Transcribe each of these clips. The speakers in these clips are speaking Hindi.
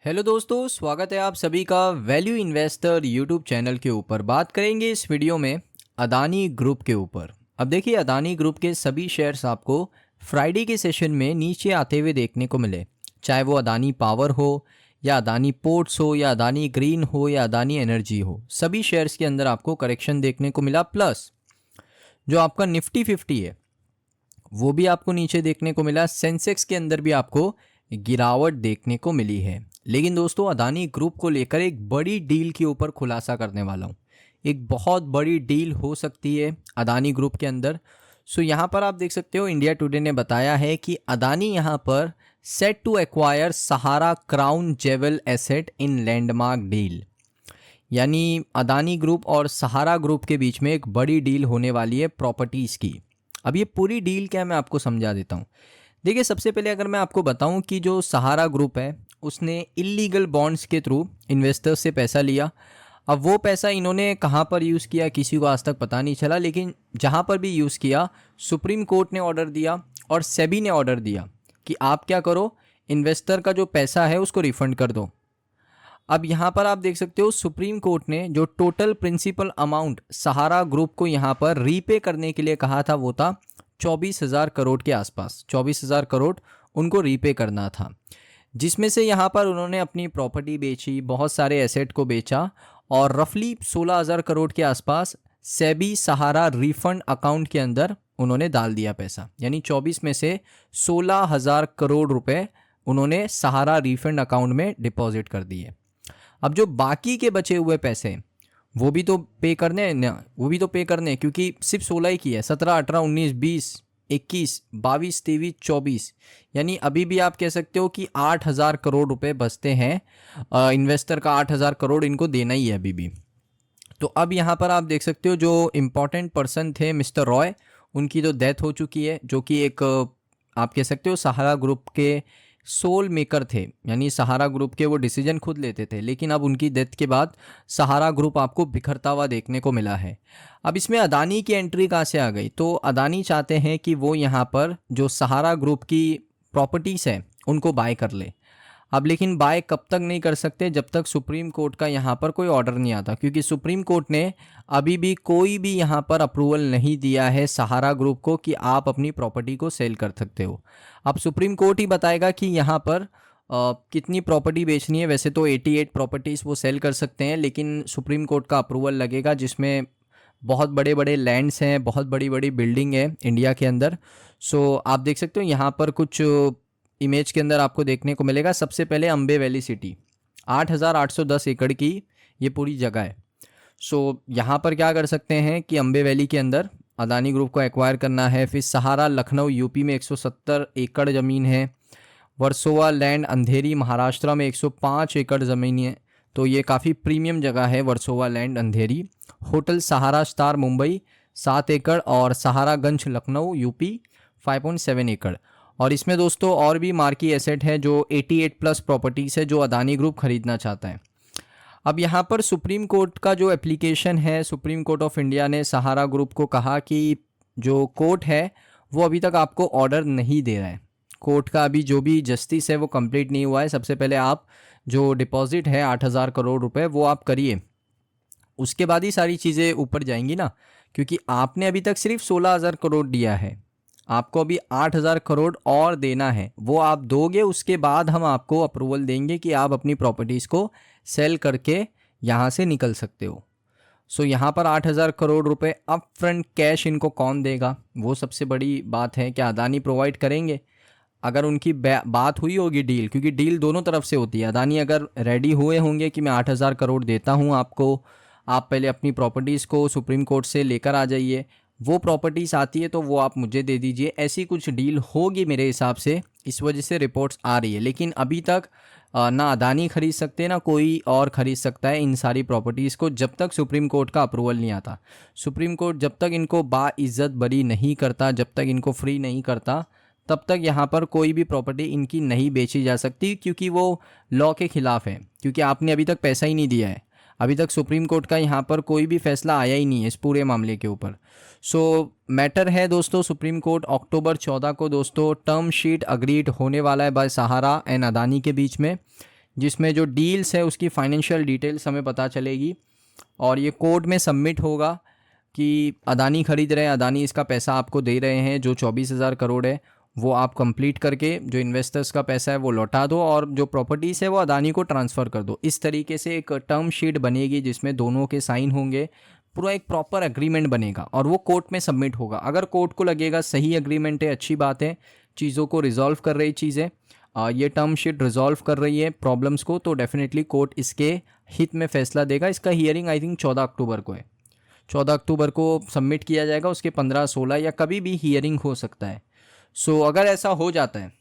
हेलो दोस्तों, स्वागत है आप सभी का वैल्यू इन्वेस्टर यूट्यूब चैनल के ऊपर। बात करेंगे इस वीडियो में अदानी ग्रुप के ऊपर। अब देखिए, अदानी ग्रुप के सभी शेयर्स आपको फ्राइडे के सेशन में नीचे आते हुए देखने को मिले, चाहे वो अदानी पावर हो या अदानी पोर्ट्स हो या अदानी ग्रीन हो या अदानी एनर्जी हो। सभी शेयर्स के अंदर आपको करेक्शन देखने को मिला। प्लस जो आपका निफ्टी 50 है वो भी आपको नीचे देखने को मिला। सेंसेक्स के अंदर भी आपको गिरावट देखने को मिली है। लेकिन दोस्तों, अदानी ग्रुप को लेकर एक बड़ी डील के ऊपर खुलासा करने वाला हूँ। एक बहुत बड़ी डील हो सकती है अदानी ग्रुप के अंदर। सो यहाँ पर आप देख सकते हो, इंडिया टुडे ने बताया है कि अदानी यहाँ पर set to acquire Sahara crown jewel asset in landmark deal. यानी अदानी ग्रुप और सहारा ग्रुप के बीच में एक बड़ी डील होने वाली है प्रॉपर्टीज़ की। अब ये पूरी डील क्या है, मैं आपको समझा देता हूँ। देखिए, सबसे पहले अगर मैं आपको बताऊं कि जो सहारा ग्रुप है उसने इलीगल बॉन्ड्स के थ्रू इन्वेस्टर्स से पैसा लिया। अब वो पैसा इन्होंने कहाँ पर यूज़ किया किसी को आज तक पता नहीं चला, लेकिन जहाँ पर भी यूज़ किया सुप्रीम कोर्ट ने ऑर्डर दिया और सेबी ने ऑर्डर दिया कि आप क्या करो, इन्वेस्टर का जो पैसा है उसको रिफंड कर दो। अब यहाँ पर आप देख सकते हो, सुप्रीम कोर्ट ने जो टोटल प्रिंसिपल अमाउंट सहारा ग्रुप को यहाँ पर रीपे करने के लिए कहा था वो था 24,000 करोड़ के आसपास। 24,000 करोड़ उनको रीपे करना था, जिसमें से यहाँ पर उन्होंने अपनी प्रॉपर्टी बेची, बहुत सारे एसेट को बेचा और रफली 16,000 करोड़ के आसपास सेबी सहारा रिफंड अकाउंट के अंदर उन्होंने डाल दिया पैसा। यानी 24 में से 16,000 करोड़ रुपए उन्होंने सहारा रिफंड अकाउंट में डिपॉजिट कर दिए। अब जो बाकी के बचे हुए पैसे वो भी तो पे करने हैं ना, वो भी तो पे करने हैं, क्योंकि सिर्फ 16 ही की है। 17, 18, 19, 20, 21, 22, 23, 24, यानी अभी भी आप कह सकते हो कि 8,000 करोड़ रुपए बचते हैं। इन्वेस्टर का 8,000 करोड़ इनको देना ही है अभी भी। तो अब यहाँ पर आप देख सकते हो, जो इम्पोर्टेंट पर्सन थे मिस्टर रॉय, उनकी तो डेथ हो चुकी है, जो कि एक आप कह सकते हो सहारा ग्रुप के सोल मेकर थे। यानी सहारा ग्रुप के वो डिसीजन खुद लेते थे, लेकिन अब उनकी डेथ के बाद सहारा ग्रुप आपको बिखरता हुआ देखने को मिला है। अब इसमें अदानी की एंट्री कहाँ से आ गई? तो अदानी चाहते हैं कि वो यहाँ पर जो सहारा ग्रुप की प्रॉपर्टीज़ है उनको बाय कर ले। अब लेकिन बाय कब तक नहीं कर सकते? जब तक सुप्रीम कोर्ट का यहाँ पर कोई ऑर्डर नहीं आता, क्योंकि सुप्रीम कोर्ट ने अभी भी कोई भी यहाँ पर अप्रूवल नहीं दिया है सहारा ग्रुप को कि आप अपनी प्रॉपर्टी को सेल कर सकते हो। अब सुप्रीम कोर्ट ही बताएगा कि यहाँ पर कितनी प्रॉपर्टी बेचनी है। वैसे तो 88 प्रॉपर्टीज़ वो सेल कर सकते हैं, लेकिन सुप्रीम कोर्ट का अप्रूवल लगेगा, जिसमें बहुत बड़े बड़े लैंड्स हैं, बहुत बड़ी बड़ी बिल्डिंग है इंडिया के अंदर। सो आप देख सकते हो यहाँ पर कुछ इमेज के अंदर आपको देखने को मिलेगा। सबसे पहले अम्बे वैली सिटी, 8,810 एकड़ की ये पूरी जगह है। सो यहाँ पर क्या कर सकते हैं कि अम्बे वैली के अंदर अदानी ग्रुप को एक्वायर करना है। फिर सहारा लखनऊ यूपी में 170 एकड़ ज़मीन है। वर्सोवा लैंड अंधेरी महाराष्ट्र में 105 एकड़ ज़मीन है। तो ये काफ़ी प्रीमियम जगह है वर्सोवा लैंड अंधेरी। होटल सहारा स्टार मुंबई 7 एकड़ और सहारागंज लखनऊ यूपी 5.7 एकड़। और इसमें दोस्तों और भी मार्की एसेट है जो 88 प्लस प्रॉपर्टीज़ है जो अदानी ग्रुप खरीदना चाहता है। अब यहाँ पर सुप्रीम कोर्ट का जो एप्लीकेशन है, सुप्रीम कोर्ट ऑफ इंडिया ने सहारा ग्रुप को कहा कि जो कोर्ट है वो अभी तक आपको ऑर्डर नहीं दे रहा है। कोर्ट का अभी जो भी जस्टिस है वो कंप्लीट नहीं हुआ है। सबसे पहले आप जो डिपॉजिट है 8,000 करोड़ रुपए वो आप करिए, उसके बाद ही सारी चीज़ें ऊपर जाएंगी ना, क्योंकि आपने अभी तक सिर्फ 16,000 करोड़ दिया है। आपको अभी 8,000 करोड़ और देना है, वो आप दोगे, उसके बाद हम आपको अप्रूवल देंगे कि आप अपनी प्रॉपर्टीज़ को सेल करके यहाँ से निकल सकते हो। सो यहाँ पर 8,000 करोड़ रुपए अप फ्रंट कैश इनको कौन देगा? वो सबसे बड़ी बात है। क्या अदानी प्रोवाइड करेंगे? अगर उनकी बात हुई होगी डील, क्योंकि डील दोनों तरफ से होती है। अदानी अगर रेडी हुए होंगे कि मैं 8,000 करोड़ देता हूँ आपको, आप पहले अपनी प्रॉपर्टीज़ को सुप्रीम कोर्ट से लेकर आ जाइए, वो प्रॉपर्टीज़ आती है तो वो आप मुझे दे दीजिए, ऐसी कुछ डील होगी मेरे हिसाब से। इस वजह से रिपोर्ट्स आ रही है। लेकिन अभी तक ना अदानी खरीद सकते ना कोई और ख़रीद सकता है इन सारी प्रॉपर्टीज़ को, जब तक सुप्रीम कोर्ट का अप्रूवल नहीं आता। सुप्रीम कोर्ट जब तक इनको बाइज़्ज़त बरी नहीं करता, जब तक इनको फ्री नहीं करता, तब तक यहाँ पर कोई भी प्रॉपर्टी इनकी नहीं बेची जा सकती, क्योंकि वो लॉ के ख़िलाफ़ है। क्योंकि आपने अभी तक पैसा ही नहीं दिया है। अभी तक सुप्रीम कोर्ट का यहाँ पर कोई भी फैसला आया ही नहीं है इस पूरे मामले के ऊपर। सो मैटर है दोस्तों, सुप्रीम कोर्ट अक्टूबर 14 को दोस्तों टर्म शीट अग्रीड होने वाला है बाय सहारा एंड अदानी के बीच में। जिसमें जो डील्स है उसकी फाइनेंशियल डिटेल्स हमें पता चलेगी और ये कोर्ट में सबमिट होगा कि अदानी खरीद रहे हैं, अदानी इसका पैसा आपको दे रहे हैं, जो 24,000 करोड़ है वो आप कंप्लीट करके जो इन्वेस्टर्स का पैसा है वो लौटा दो और जो प्रॉपर्टीज़ है वो अदानी को ट्रांसफ़र कर दो। इस तरीके से एक टर्म शीट बनेगी जिसमें दोनों के साइन होंगे, पूरा एक प्रॉपर एग्रीमेंट बनेगा और वो कोर्ट में सबमिट होगा। अगर कोर्ट को लगेगा सही एग्रीमेंट है, अच्छी बात है, चीज़ों को रिजॉल्व कर रही चीज़ें, ये टर्म शीट रिजॉल्व कर रही है प्रॉब्लम्स को, तो डेफिनेटली कोर्ट इसके हित में फैसला देगा। इसका हियरिंग आई थिंक 14 अक्टूबर को है। 14 अक्टूबर को सबमिट किया जाएगा, उसके 15, 16 या कभी भी हियरिंग हो सकता है। सो अगर ऐसा हो जाता है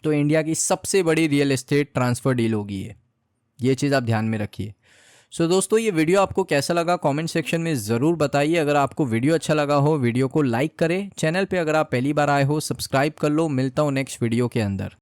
तो इंडिया की सबसे बड़ी रियल एस्टेट ट्रांसफ़र डील होगी ये चीज़ आप ध्यान में रखिए। सो दोस्तों, ये वीडियो आपको कैसा लगा कमेंट सेक्शन में ज़रूर बताइए। अगर आपको वीडियो अच्छा लगा हो वीडियो को लाइक करें, चैनल पे अगर आप पहली बार आए हो सब्सक्राइब कर लो। मिलता हूँ नेक्स्ट वीडियो के अंदर।